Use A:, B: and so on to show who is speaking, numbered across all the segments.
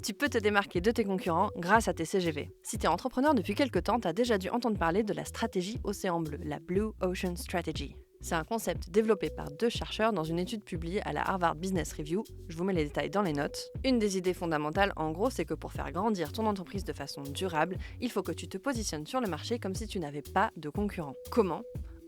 A: Tu peux te démarquer de tes concurrents grâce à tes CGV. Si tu es entrepreneur depuis quelques temps, tu as déjà dû entendre parler de la stratégie Océan Bleu, la Blue Ocean Strategy. C'est un concept développé par 2 chercheurs dans une étude publiée à la Harvard Business Review. Je vous mets les détails dans les notes. Une des idées fondamentales, en gros, c'est que pour faire grandir ton entreprise de façon durable, il faut que tu te positionnes sur le marché comme si tu n'avais pas de concurrents. Comment ?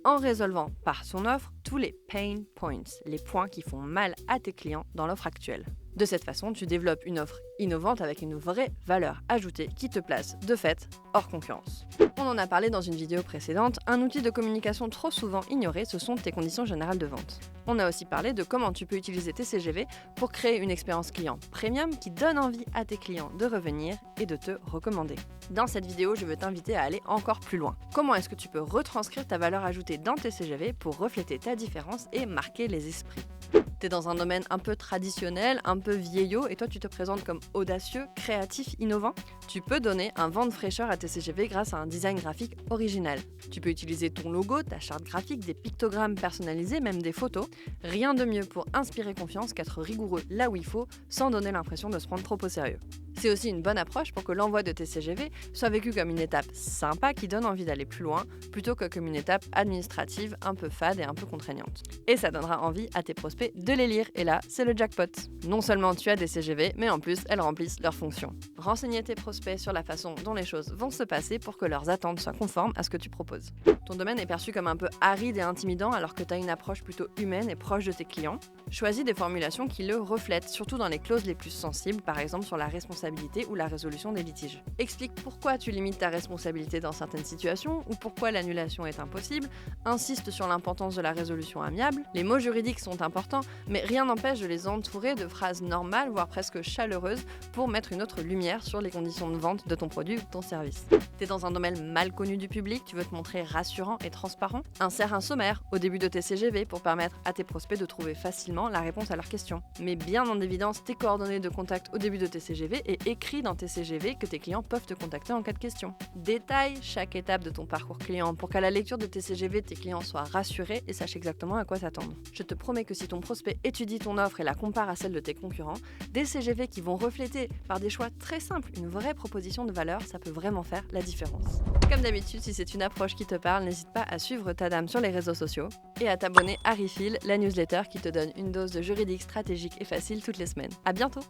A: En résolvant par son offre tous les pain points, les points qui font mal à tes clients dans l'offre actuelle. De cette façon, tu développes une offre innovante avec une vraie valeur ajoutée qui te place, de fait, hors concurrence. On en a parlé dans une vidéo précédente, un outil de communication trop souvent ignoré, ce sont tes conditions générales de vente. On a aussi parlé de comment tu peux utiliser tes CGV pour créer une expérience client premium qui donne envie à tes clients de revenir et de te recommander. Dans cette vidéo, je veux t'inviter à aller encore plus loin. Comment est-ce que tu peux retranscrire ta valeur ajoutée dans tes CGV pour refléter ta différence et marquer les esprits ? T'es dans un domaine un peu traditionnel, un peu vieillot, et toi tu te présentes comme audacieux, créatif, innovant. Tu peux donner un vent de fraîcheur à tes CGV grâce à un design graphique original. Tu peux utiliser ton logo, ta charte graphique, des pictogrammes personnalisés, même des photos. Rien de mieux pour inspirer confiance qu'être rigoureux là où il faut, sans donner l'impression de se prendre trop au sérieux. C'est aussi une bonne approche pour que l'envoi de tes CGV soit vécu comme une étape sympa qui donne envie d'aller plus loin, plutôt que comme une étape administrative un peu fade et un peu contraignante. Et ça donnera envie à tes prospects de les lire, et là, c'est le jackpot. Non seulement tu as des CGV, mais en plus, elles remplissent leur fonction. Renseigner tes prospects sur la façon dont les choses vont se passer pour que leurs attentes soient conformes à ce que tu proposes. Ton domaine est perçu comme un peu aride et intimidant alors que tu as une approche plutôt humaine et proche de tes clients. Choisis des formulations qui le reflètent, surtout dans les clauses les plus sensibles, par exemple sur la responsabilité ou la résolution des litiges. Explique pourquoi tu limites ta responsabilité dans certaines situations ou pourquoi l'annulation est impossible. Insiste sur l'importance de la résolution amiable. Les mots juridiques sont importants, mais rien n'empêche de les entourer de phrases normales, voire presque chaleureuses, pour mettre une autre lumière sur les conditions de vente de ton produit ou de ton service. T'es dans un domaine mal connu du public, tu veux te montrer rassurant et transparent. Insère un sommaire au début de tes CGV pour permettre à tes prospects de trouver facilement la réponse à leurs questions. Mets bien en évidence tes coordonnées de contact au début de tes CGV et écris dans tes CGV que tes clients peuvent te contacter en cas de question. Détaille chaque étape de ton parcours client pour qu'à la lecture de tes CGV, tes clients soient rassurés et sachent exactement à quoi s'attendre. Je te promets que si ton prospect étudie ton offre et la compare à celle de tes concurrents, des CGV qui vont refléter par des choix très simples une vraie proposition de valeur, ça peut vraiment faire la différence. Comme d'habitude, si c'est une approche qui te parle, n'hésite pas à suivre Tadam sur les réseaux sociaux et à t'abonner à Refill, la newsletter qui te donne une dose de juridique stratégique et facile toutes les semaines. À bientôt!